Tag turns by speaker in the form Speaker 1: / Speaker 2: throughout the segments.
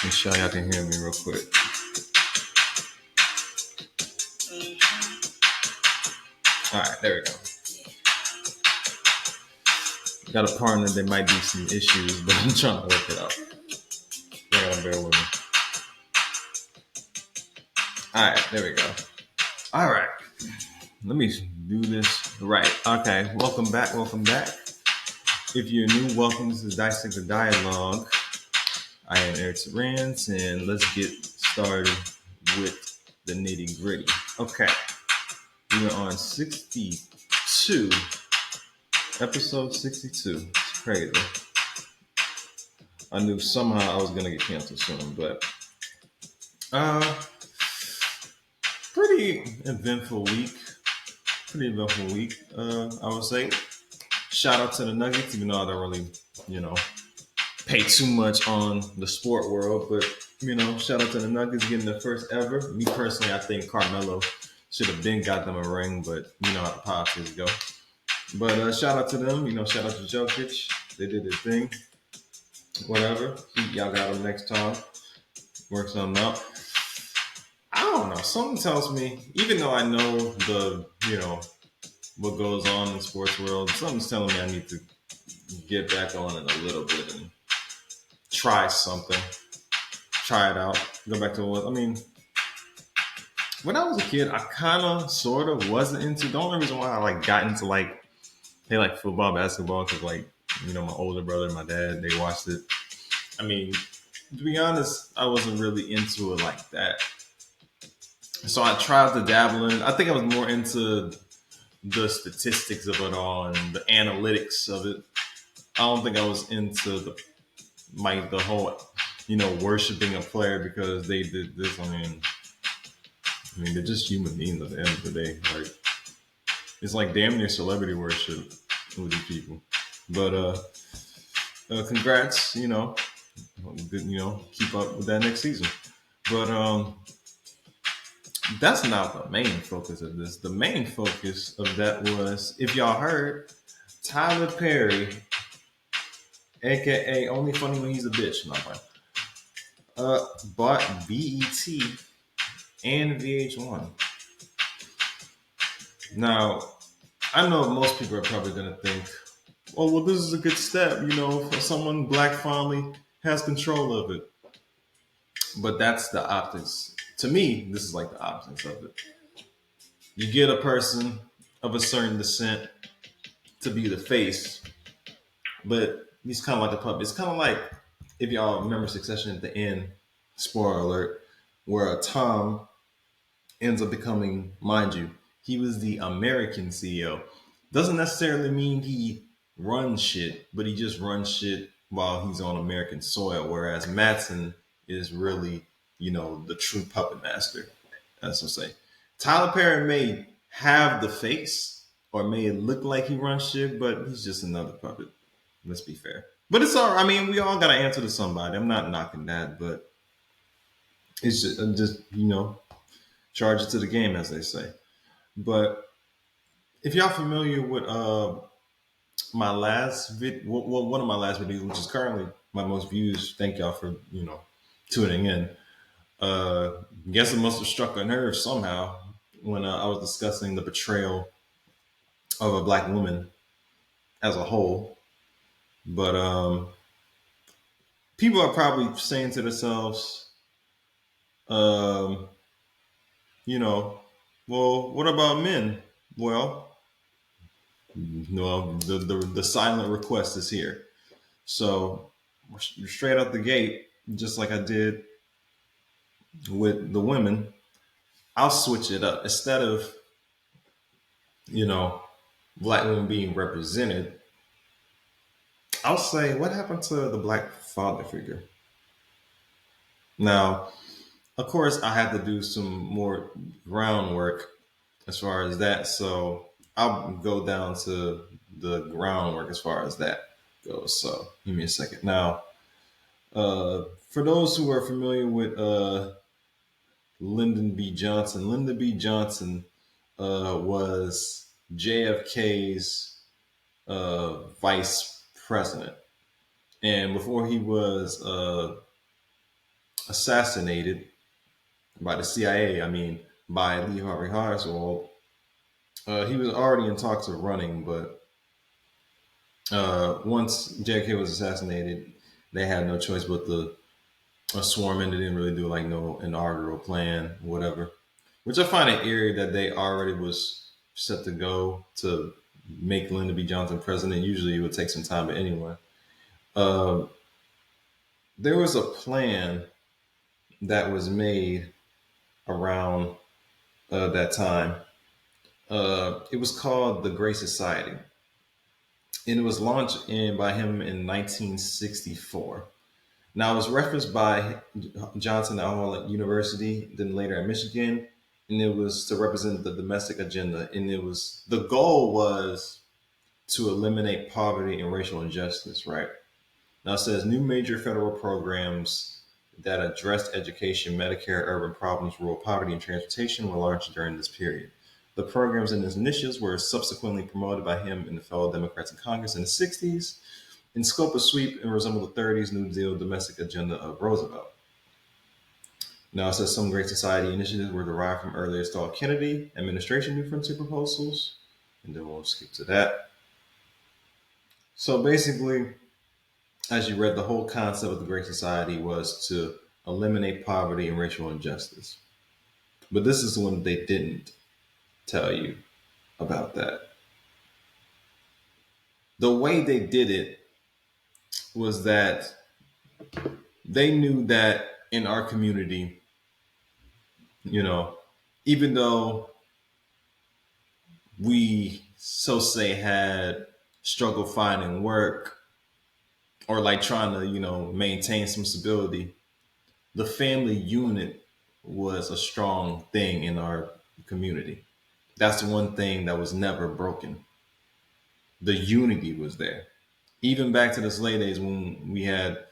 Speaker 1: Make sure y'all can hear me real quick. All right, there we go. Got a partner that might be some issues, but I'm trying to work it out. You gotta bear with me. All right, there we go. All right, let me do this right. Okay, welcome back. Welcome back. If you're new, welcome. This is Dissect the Dialogue. I am Eric Rance, and let's get started with the nitty gritty. Okay, we are on 62, episode 62. It's crazy. I knew somehow I was gonna get canceled soon, but uh, pretty eventful week. I would say. Shout out to the Nuggets, even though I don't really, pay too much on the sport world, but shout out to the Nuggets getting the first ever. Me personally, I think Carmelo should have been got them a ring, but you know how the politics go. But shout out to them, shout out to Jokic. They did their thing. Whatever. Y'all got them next time. Work something out. I don't know. Something tells me, even though I know what goes on in the sports world, something's telling me I need to get back on it a little bit and try something. Try it out. Go back to what I mean. When I was a kid, I kind of, sort of wasn't into. The only reason why I got into football, basketball, because my older brother and my dad, they watched it. I mean, to be honest, I wasn't really into it like that. So I tried to dabble in. I think I was more into the statistics of it all and the analytics of it. I don't think I was into the whole, worshiping a player because they did this. I mean, they're just human beings at the end of the day. It's like damn near celebrity worship with these people. But congrats, good, keep up with that next season. But that's not the main focus of this. The main focus of that was, if y'all heard, Tyler Perry, aka Only Funny When He's a Bitch, bought BET and VH1. Now, I know most people are probably going to think, oh, well, this is a good step, for someone black finally has control of it. But that's the optics. To me, this is like the optics of it. You get a person of a certain descent to be the face, but he's kind of like a puppet. It's kind of like, if y'all remember Succession at the end, spoiler alert, where Tom ends up becoming, mind you, he was the American CEO. Doesn't necessarily mean he runs shit, but he just runs shit while he's on American soil, whereas Madsen is really, the true puppet master. That's what I say. Tyler Perry may have the face or may look like he runs shit, but he's just another puppet. Let's be fair. But it's all right. I mean, we all got to answer to somebody. I'm not knocking that, but it's just charge it to the game, as they say. But if y'all familiar with my last one of my last videos, which is currently my most views, thank y'all for tuning in. Guess it must have struck a nerve somehow when I was discussing the portrayal of a black woman as a whole. But people are probably saying to themselves, um, well, what about men? Well, no, the silent request is here. So straight out the gate, just like I did with the women, I'll switch it up. Instead of, black women being represented, I'll say, what happened to the black father figure? Now, of course, I have to do some more groundwork as far as that. So I'll go down to the groundwork as far as that goes. So give me a second. Now, for those who are familiar with Lyndon B. Johnson, Lyndon B. Johnson was JFK's vice president. And before he was assassinated by the CIA. I mean, by Lee Harvey Oswald. He was already in talks of running, but once JFK was assassinated, they had no choice but to swarm in. They didn't really do like no inaugural plan, whatever. Which I find it eerie that they already was set to go to make Lyndon B. Johnson president. Usually it would take some time, but anyway. Uh, there was a plan that was made around that time. It was called the Great Society, and it was launched by him in 1964. Now, it was referenced by Johnson at Harvard University, then later at Michigan, and it was to represent the domestic agenda. And it was the goal was to eliminate poverty and racial injustice. Right now, it says new major federal programs that addressed education, Medicare, urban problems, rural poverty, and transportation were launched during this period. The programs and initiatives were subsequently promoted by him and the fellow Democrats in Congress in the 60s in scope of sweep and resemble the 30s New Deal domestic agenda of Roosevelt. Now it says some Great Society initiatives were derived from earlier stalled Kennedy administration new frontier proposals, and then we'll skip to that. So basically, as you read, the whole concept of the Great Society was to eliminate poverty and racial injustice. But this is one they didn't tell you about that. The way they did it was that they knew that in our community, you know, even though we so say had struggle finding work or like trying to, maintain some stability, the family unit was a strong thing in our community. That's the one thing that was never broken. The unity was there. Even back to the slave days when we had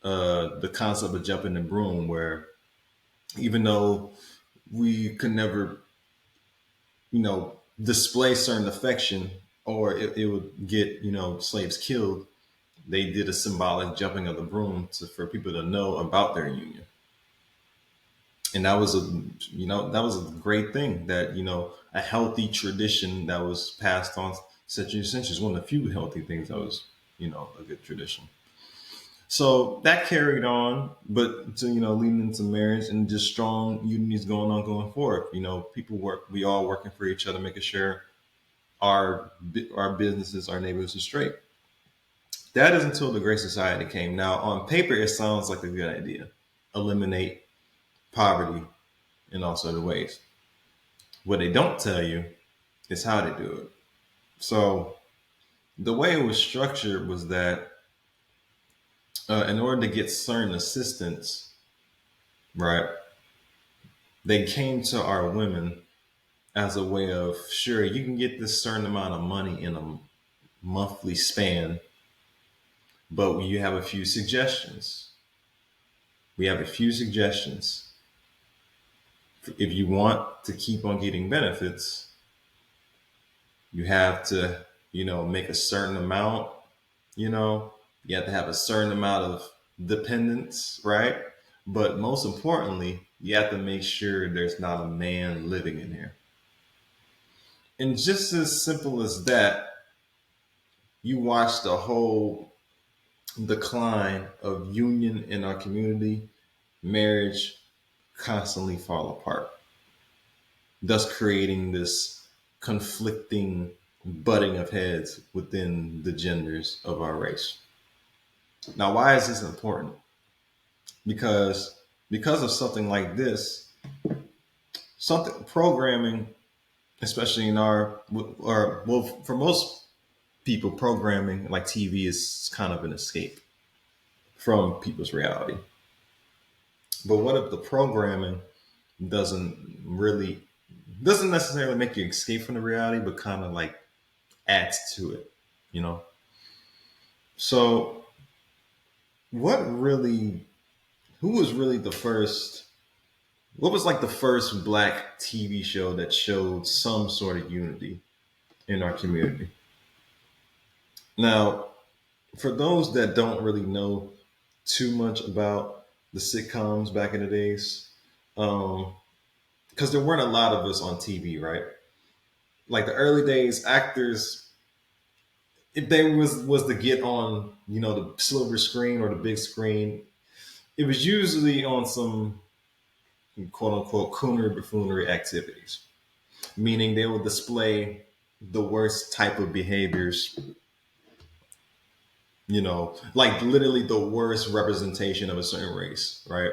Speaker 1: the concept of jumping the broom, where even though we could never, display certain affection or it would get, slaves killed, they did a symbolic jumping of the broom for people to know about their union. And that was a great thing that, a healthy tradition that was passed on centuries and centuries. One of the few healthy things that was, a good tradition. So that carried on, but to, leading into marriage and just strong unities going forward. People work, we all working for each other, making sure our businesses, our neighborhoods are straight. That is until the Great Society came. Now, on paper, it sounds like a good idea. Eliminate poverty in all sort of ways. What they don't tell you is how to do it. So the way it was structured was that in order to get certain assistance, right, they came to our women as a way of, sure, you can get this certain amount of money in a monthly span, but you have a few suggestions. We have a few suggestions. If you want to keep on getting benefits, you have to, make a certain amount, you have to have a certain amount of dependence, right? But most importantly, you have to make sure there's not a man living in here. And just as simple as that, you watch the whole decline of union in our community, marriage constantly fall apart, thus creating this conflicting butting of heads within the genders of our race. Now, why is this important? Because of something like this, something programming, especially in our or well, for most people, programming like TV is kind of an escape from people's reality. But what if the programming doesn't doesn't necessarily make you escape from the reality, but kind of like adds to it, you know? So what really who was really the first what was like the first black TV show that showed some sort of unity in our community? Now, for those that don't really know too much about the sitcoms back in the days. Um, because there weren't a lot of us on TV, right? Like the early days, actors, if they was to get on, the silver screen or the big screen, it was usually on some quote unquote coonery buffoonery activities, meaning they would display the worst type of behaviors, like literally the worst representation of a certain race, right?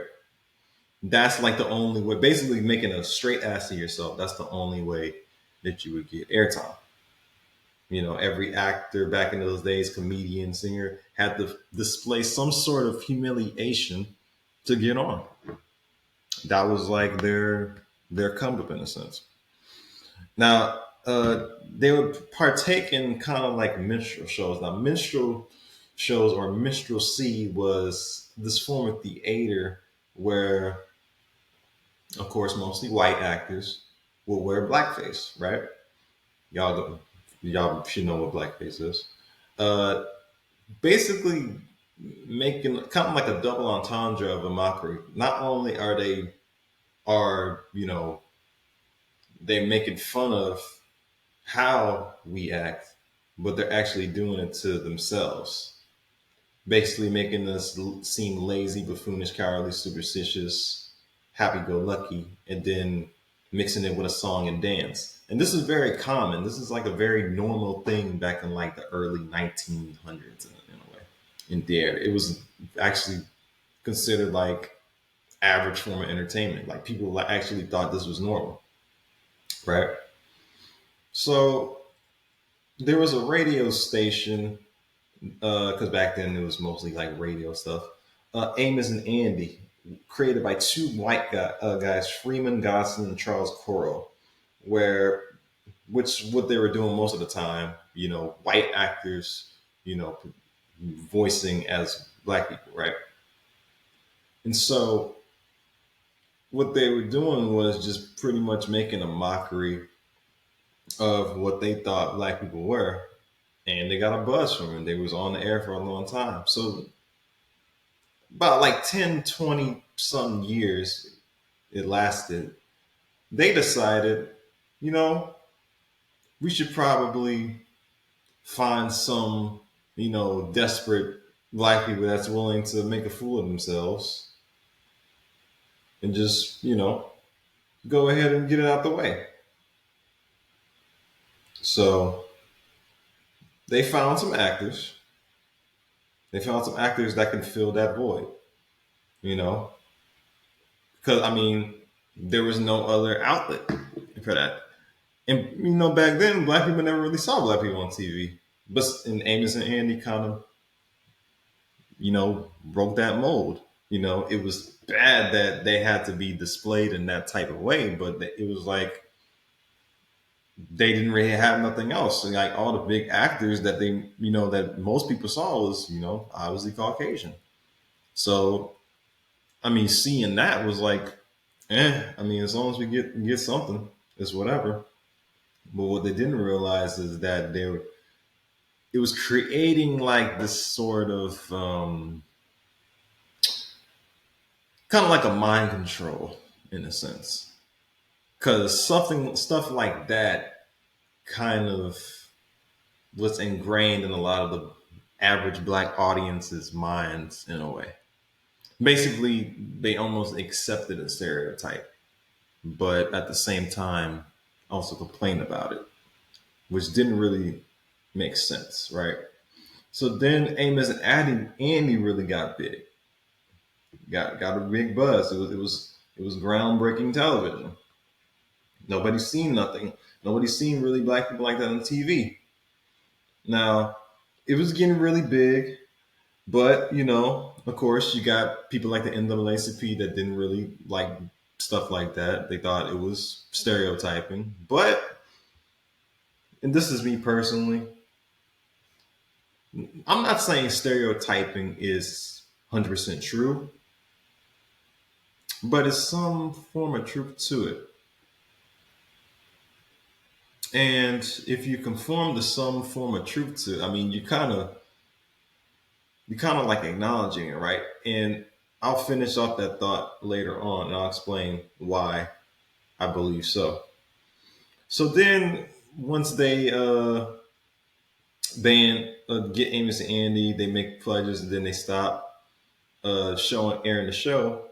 Speaker 1: That's like the only way, basically making a straight ass of yourself. That's the only way that you would get airtime. Every actor back in those days, comedian, singer, had to display some sort of humiliation to get on. That was like their come up in a sense. Now, they would partake in kind of like minstrel shows. Now, minstrel shows or minstrelsy was this form of theater where, of course, mostly white actors will wear blackface, right? Y'all should know what blackface is. Uh, Basically, making kind of like a double entendre of a mockery. Not only are they making fun of how we act, but they're actually doing it to themselves. Basically, making us seem lazy, buffoonish, cowardly, superstitious, happy-go-lucky, and then mixing it with a song and dance. And this is very common. This is like a very normal thing back in like the early 1900s in a way. In there, it was actually considered like average form of entertainment. Like people actually thought this was normal, right? So there was a radio station because back then it was mostly like radio stuff. Amos and Andy, created by two white guys, Freeman Gosson and Charles Corral, where which what they were doing most of the time, white actors, you know, voicing as black people, right? And so what they were doing was just pretty much making a mockery of what they thought black people were, and they got a buzz from it. They was on the air for a long time. So about like 10, 20 some years it lasted, they decided, you know, we should probably find some, desperate black people that's willing to make a fool of themselves and just, go ahead and get it out the way. So they found some actors. They found some actors that can fill that void, you know, because I mean, there was no other outlet for that. And back then, black people never really saw black people on TV. But and Amos and Andy kind of, broke that mold. It was bad that they had to be displayed in that type of way, but it was like they didn't really have nothing else. And like all the big actors that that most people saw was, obviously Caucasian. So, I mean, seeing that was like, I mean, as long as we get something, it's whatever. But what they didn't realize is that it was creating like this sort of kind of like a mind control in a sense, because stuff like that kind of was ingrained in a lot of the average black audience's minds in a way. Basically, they almost accepted a stereotype, but at the same time also complained about it, which didn't really make sense, right? So then Amos and Andy really got big, got a big buzz. It was groundbreaking television. Nobody's seen nothing. Nobody's seen really black people like that on TV. Now, it was getting really big, but of course, you got people like the NAACP that didn't really like stuff like that. They thought it was stereotyping. But, and this is me personally, I'm not saying stereotyping is 100% true, but it's some form of truth to it. And if you conform to some form of truth to, I mean, you kind of like acknowledging it, right? And I'll finish off that thought later on, and I'll explain why I believe so. So then, once they get Amos and Andy, they make pledges, and then they stop showing airing the show.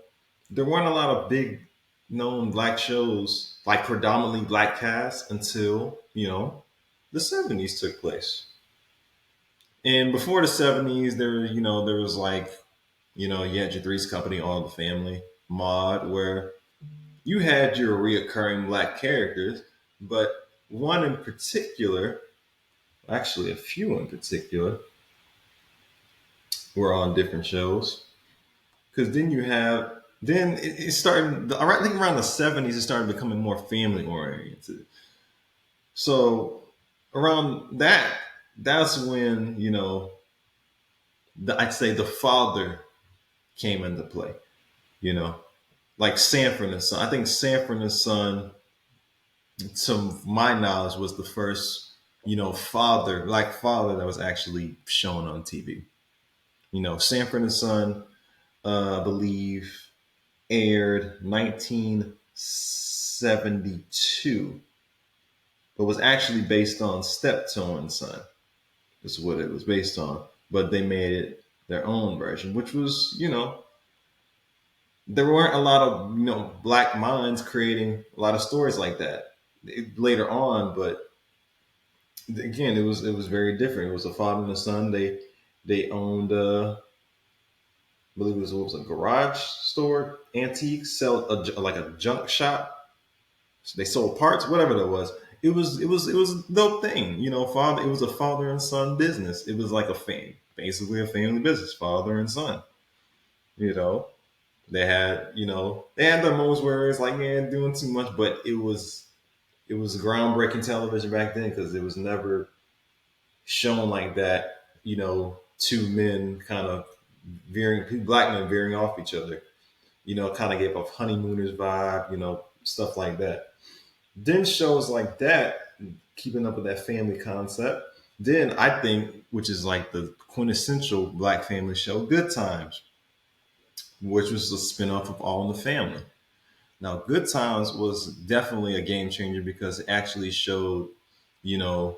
Speaker 1: There weren't a lot of big known black shows, like predominantly black casts, until the '70s took place. And before the '70s, there was like you had your Three's Company, All in the Family, Maud, where you had your reoccurring black characters, but one in particular, actually a few in particular, were on different shows. Because then it started. I think around the '70s, it started becoming more family oriented. So around that's when I'd say the father came into play. You know, like Sanford and Son. I think Sanford and Son, to my knowledge, was the first black father that was actually shown on TV. Sanford and Son, I believe, aired 1972, but was actually based on Steptoe and Son. Is what it was based on, but they made it their own version, which was there weren't a lot of black minds creating a lot of stories like that later on, but again, it was very different. It was a father and a son. They owned I believe it was a garage store, antiques, sell like a junk shop. So they sold parts, whatever that was. It was a dope thing, Father. It was a father and son business. It was like basically a family business, father and son. You know, they had their moments where it's like, man, doing too much, but it was groundbreaking television back then because it was never shown like that. Two men kind of black men veering off each other. Kind of gave off honeymooners vibe. Stuff like that. Then shows like that, keeping up with that family concept. Then I think, which is like the quintessential black family show, Good Times, which was a spinoff of All in the Family. Now, Good Times was definitely a game changer because it actually showed, you know,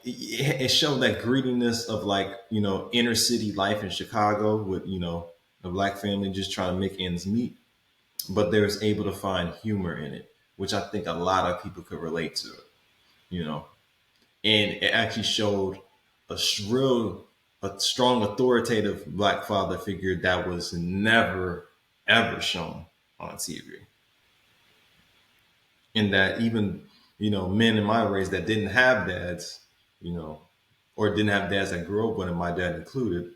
Speaker 1: it showed that greediness of like, inner city life in Chicago with, a black family just trying to make ends meet. But they was able to find humor in it, which I think a lot of people could relate to it, you know. And it actually showed a real, a strong authoritative black father figure that was never ever shown on TV. And that even men in my race that didn't have dads, you know, or didn't have dads that grew up with him, my dad included,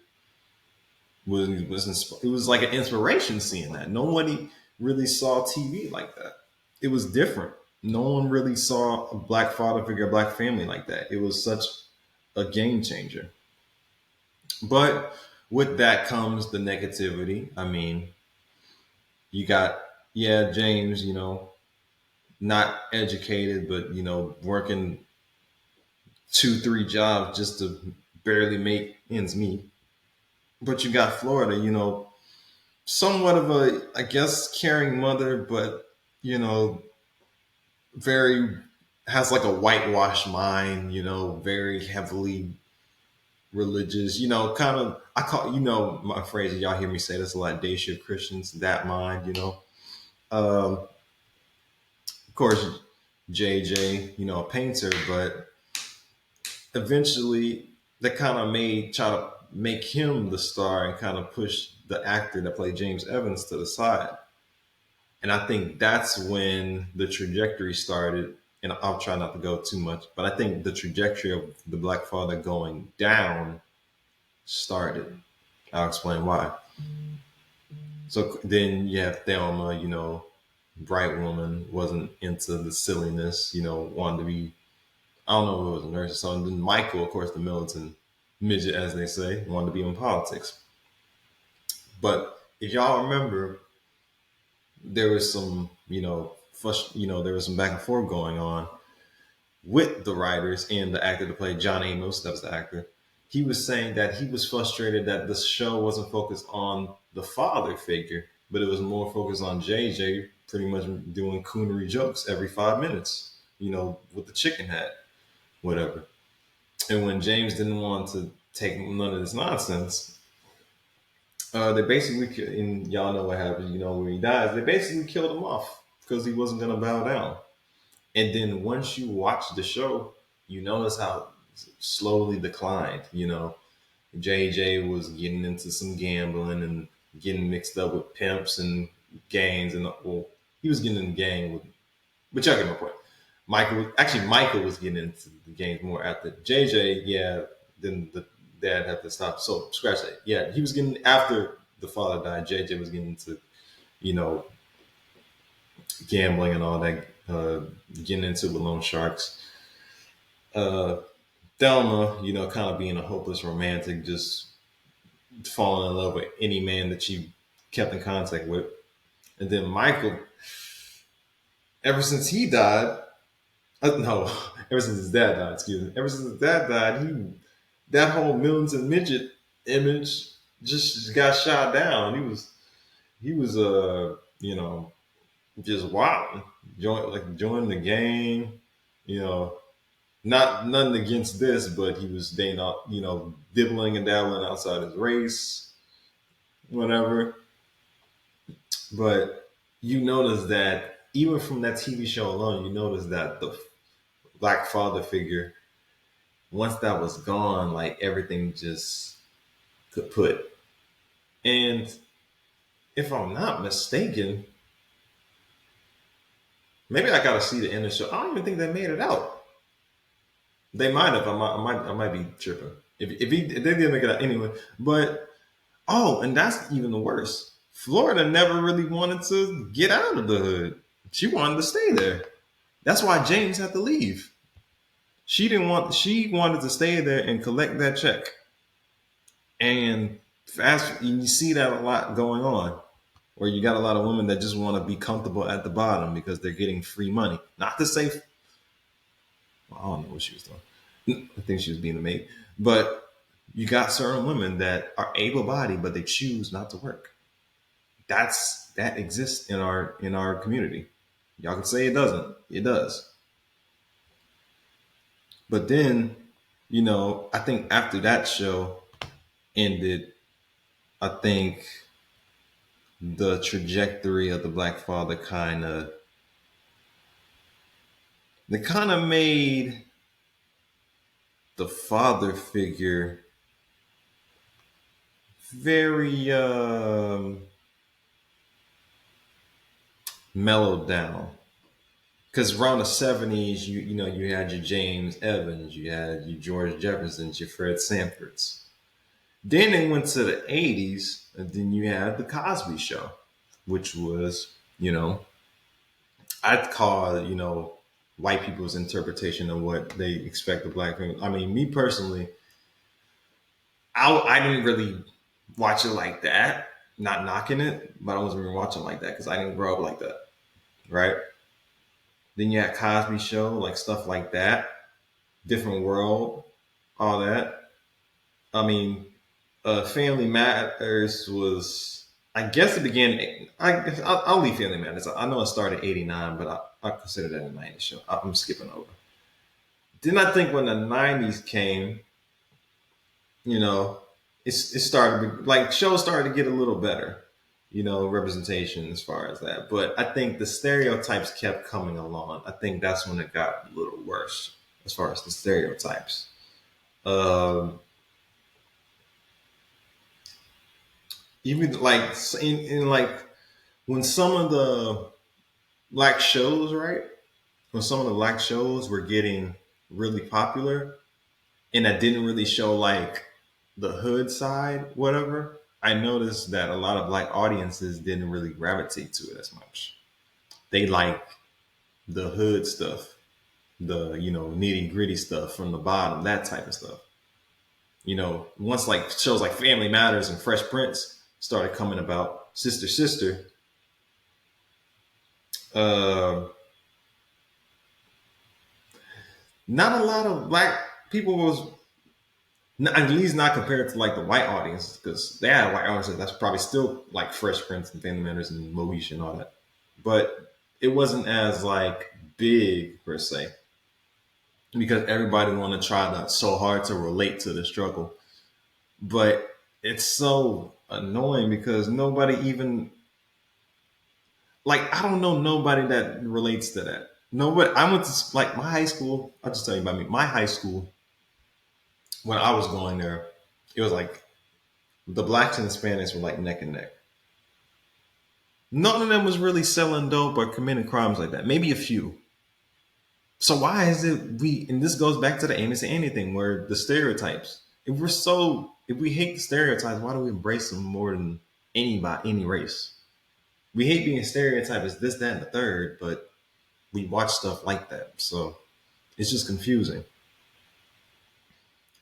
Speaker 1: it was like an inspiration seeing that. Nobody really saw TV like that. It was different. No one really saw a black father figure, a black family like that. It was such a game changer. But with that comes the negativity. I mean, you got James, not educated, but working 2, 3 jobs just to barely make ends meet. But you got Florida, somewhat of a, I guess, caring mother, but very has like a whitewashed mind, very heavily religious, kind of. I call my phrase. Y'all hear me say this a lot. Day shift Christians, that mind, of course, JJ, a painter, but eventually they kind of try to make him the star and kind of push the actor that played James Evans to the side. And I think that's when the trajectory started. And I'll try not to go too much, but I think the trajectory of the Black Father going down started. I'll explain why. So then you have Thelma, bright woman, wasn't into the silliness, wanted to be, I don't know if it was a nurse or something. Then Michael, of course, the militant midget, as they say, wanted to be in politics. But if y'all remember, there was some, there was some back and forth going on with the writers and the actor to play John Amos, that was the actor. he was saying that he was frustrated that the show wasn't focused on the father figure, but it was more focused on JJ pretty much doing coonery jokes every 5 minutes, with the chicken hat, whatever. And when James didn't want to take none of this nonsense, they basically, and y'all know what happens, when he dies, they basically killed him off because he wasn't going to bow down. And then once you watch the show, you notice how slowly declined. JJ was getting into some gambling and getting mixed up with pimps and gangs, and well, he was getting in the gang with. But y'all get my point. Michael was getting into the gangs more after JJ. Yeah, then the dad had to stop. So scratch that. Yeah, he was getting after the father died. JJ was getting into you know gambling and all that, getting into with loan sharks. Uh, Thelma, kind of being a hopeless romantic, just falling in love with any man that she kept in contact with. And then Michael, ever since he died, no, ever since his dad died, excuse me, ever since his dad died, that whole militant midget image just got shot down. He was just wild, joining the gang, you know, not nothing against this, but he was dating, dibbling and dabbling outside his race, whatever. But you notice that even from that TV show alone, you notice that the black father figure, once that was gone, like everything just could put. And if I'm not mistaken, maybe I gotta see the end of the show. I don't even think they made it out. They might have. I might be tripping. If they didn't make it out anyway. But and that's even the worst. Florida never really wanted to get out of the hood. She wanted to stay there. That's why James had to leave. She didn't want. She wanted to stay there and collect that check. And you see that a lot going on, where you got a lot of women that just want to be comfortable at the bottom because they're getting free money. Not to say, well, I don't know what she was doing. I think she was being a maid, but you got certain women that are able-bodied, but they choose not to work. That exists in our community. Y'all can say it doesn't. It does. But then, I think after that show ended, I think the trajectory of the black father kind of made the father figure very mellowed down. Because around the 70s, you had your James Evans, you had your George Jeffersons, your Fred Sanfords. Then they went to the 80s, and then you had the Cosby Show, which was, I'd call, white people's interpretation of what they expect of black people. I mean, me personally, I didn't really watch it like that. Not knocking it, but I wasn't even watching it like that because I didn't grow up like that, right? Then you had Cosby Show, like stuff like that, Different World, all that. I mean, Family Matters was, I guess it began. I'll leave Family Matters. I know it started '89, but I consider that a '90s show. I'm skipping over. Then I think when the '90s came, you know, it started like shows started to get a little better, representation as far as that. But I think the stereotypes kept coming along. I think that's when it got a little worse as far as the stereotypes. Um, Even like in like when some of the black shows, right? When some of the black shows were getting really popular, and that didn't really show like the hood side, whatever, I noticed that a lot of black audiences didn't really gravitate to it as much. They like the hood stuff, the nitty gritty stuff from the bottom, that type of stuff. Once like shows like Family Matters and Fresh Prince started coming about, Sister Sister, uh, not a lot of black people was At least not compared to like the white audience, because they had white audiences that's probably still like Fresh Prince and Family Matters and Moesha and all that, but it wasn't as like big per se because everybody want to try that so hard to relate to the struggle. But it's so annoying because nobody even like I don't know nobody that relates to that. Nobody. I went to like my high school. I'll just tell you about me. My high school when I was going there, it was like the blacks and Hispanics were like neck and neck. None of them was really selling dope or committing crimes like that. Maybe a few. So why is it we? And this goes back to the Amos and Andy thing, where the stereotypes. If we hate the stereotypes, why do we embrace them more than any race? We hate being stereotyped as this, that, and the third, but we watch stuff like that. So it's just confusing.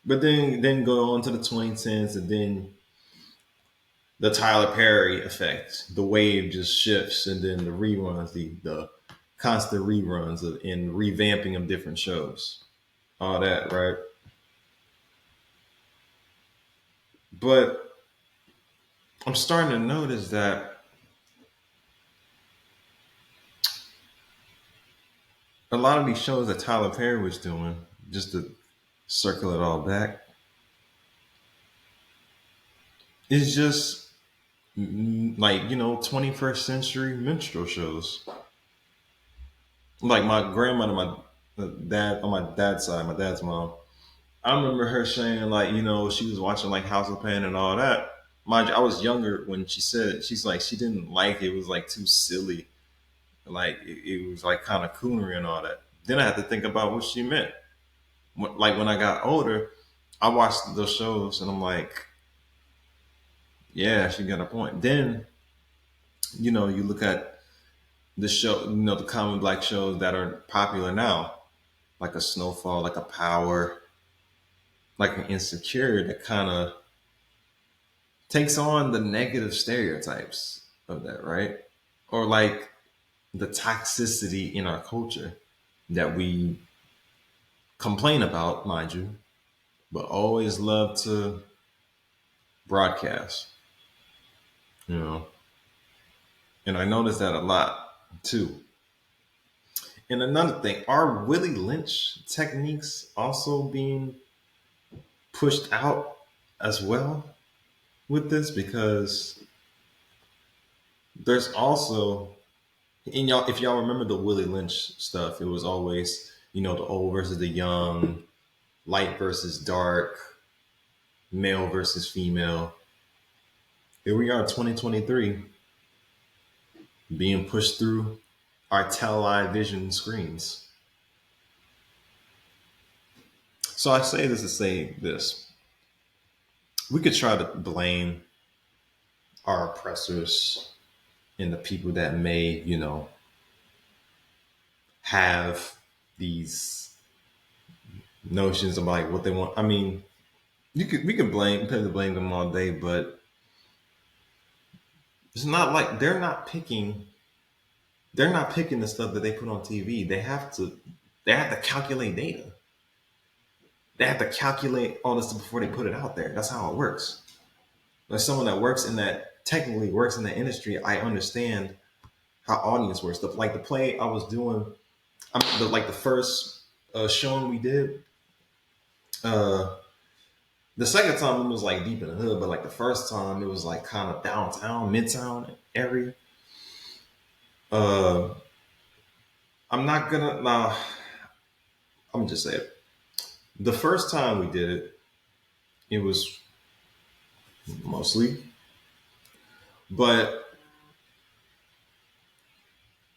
Speaker 1: But then go on to the 2010s, and then the Tyler Perry effect. The wave just shifts, and then the reruns, the constant reruns of, and revamping of different shows, all that, right? But I'm starting to notice that a lot of these shows that Tyler Perry was doing, just to circle it all back, is just like 21st century minstrel shows. Like my grandmother, my dad on my dad's side, my dad's mom. I remember her saying like she was watching like House of Pain and all that. Mind you, I was younger when she said it. She's like she didn't like it. It was like too silly. Like it was like kind of coonery and all that. Then I had to think about what she meant. Like when I got older, I watched those shows and I'm like, yeah, she got a point. Then you look at the show, the common black shows that are popular now, like a Snowfall, like a Power, like an Insecure, that kind of takes on the negative stereotypes of that, right? Or like the toxicity in our culture that we complain about, mind you, but always love to broadcast, you know. And I noticed that a lot too. And another thing, are Willie Lynch techniques also being pushed out as well with this? Because there's also, in y'all, if y'all remember the Willie Lynch stuff, it was always, the old versus the young, light versus dark, male versus female. Here we are, 2023, being pushed through our television screens. So I say this to say this. We could try to blame our oppressors and the people that may, have these notions of like what they want. I mean, we could tend to blame them all day, but it's not like they're not picking the stuff that they put on TV. They have to calculate data. They have to calculate all this before they put it out there. That's how it works. As someone that technically works in that industry, I understand how audience works. Like the play I was doing, like the first showing we did, uh, the second time it was like deep in the hood, but like the first time it was like kind of downtown, midtown area. Uh, I'm not gonna nah, I'm gonna just say it. The first time we did it, it was mostly, but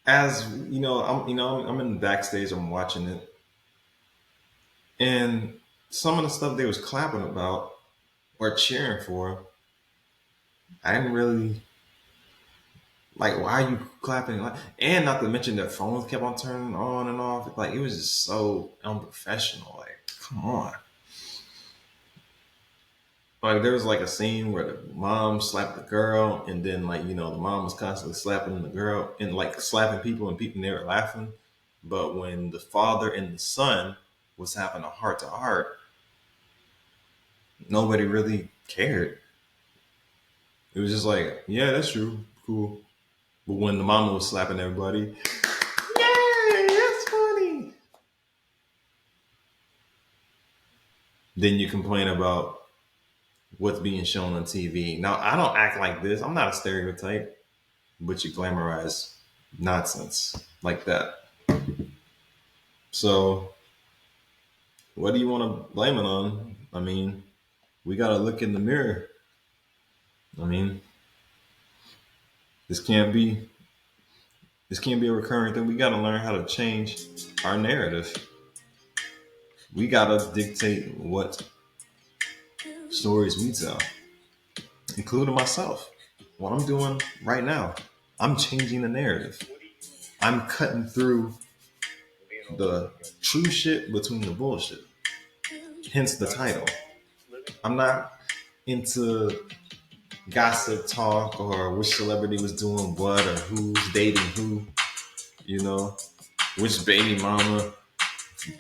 Speaker 1: as I'm in the backstage, I'm watching it, and some of the stuff they was clapping about or cheering for, I didn't really like. Why are you clapping? Like, and not to mention their phones kept on turning on and off. Like it was just so unprofessional. Like, come on. Like there was like a scene where the mom slapped the girl, and then like the mom was constantly slapping the girl and like slapping people, and people they were laughing. But when the father and the son was having a heart to heart, Nobody really cared. It was just like, yeah, that's true, cool. But when the mama was slapping everybody, yay, that's funny. Then you complain about what's being shown on TV. Now, I don't act like this. I'm not a stereotype, but you glamorize nonsense like that. So, what do you want to blame it on? I mean, we got to look in the mirror. I mean, this can't be this can't be a recurring thing. We got to learn how to change our narrative. We got to dictate what stories we tell, including myself. What I'm doing right now, I'm changing the narrative. I'm cutting through the true shit between the bullshit. Hence the title. I'm not into gossip talk or which celebrity was doing what or who's dating who, you know, which baby mama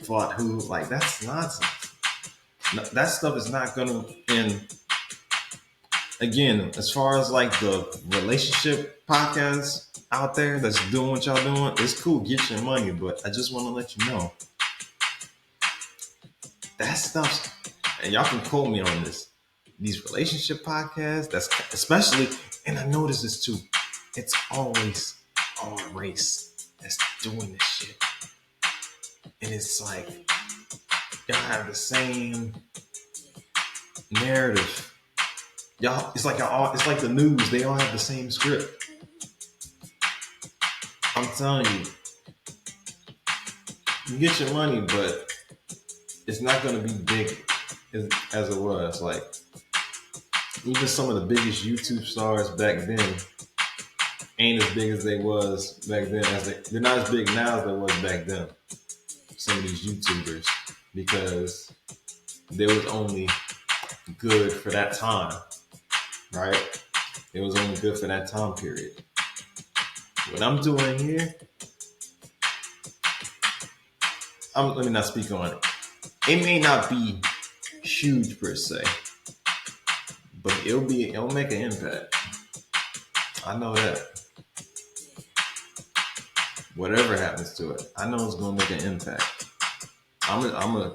Speaker 1: fought who. Like, that's nonsense. That stuff is not gonna end. Again, as far as like the relationship podcast out there that's doing what y'all doing, it's cool, get your money, but I just want to let you know that stuff, and y'all can quote me on this. These relationship podcasts, that's especially, and I notice this too, it's always our race that's doing this shit. And it's like, y'all have the same narrative. Y'all, it's like it's like the news, they all have the same script. I'm telling you, you get your money, but it's not going to be big as it was. Like, even some of the biggest YouTube stars back then ain't as big as they was back then. They're not as big now as they was back then. Some of these YouTubers, because they was only good for that time, right? It was only good for that time period. What I'm doing here, let me not speak on it. It may not be huge per se, but it'll make an impact. I know that. Whatever happens to it, I know it's gonna make an impact. I'm gonna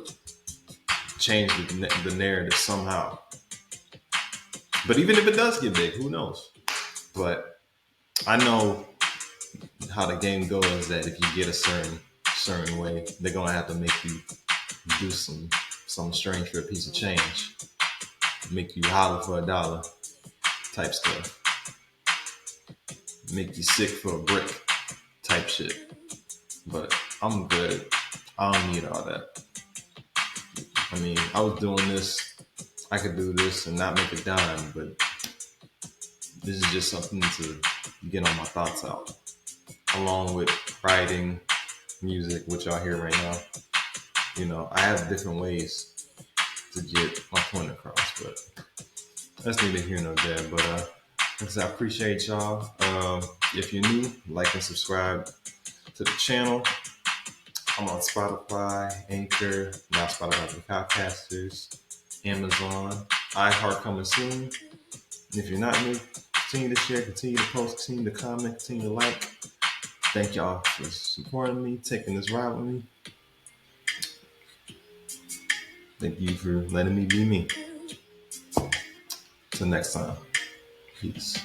Speaker 1: change the narrative somehow. But even if it does get big, who knows? But I know how the game goes, that if you get a certain way, they're gonna have to make you do some strange for a piece of change, make you holler for $1 type stuff, make you sick for a brick type shit. But I'm good. I don't need all that. I mean, I was doing this, I could do this and not make a dime, but this is just something to get all my thoughts out, along with writing, music, which y'all hear right now. You know, I have different ways to get my point across, but that's neither here nor there. But like I said, I appreciate y'all. If you're new, like and subscribe to the channel. I'm on Spotify, Anchor, now Spotify for Podcasters, Amazon, iHeart coming soon. And if you're not new, continue to share, continue to post, continue to comment, continue to like. Thank y'all for supporting me, taking this ride with me. Thank you for letting me be me. Till next time. Peace.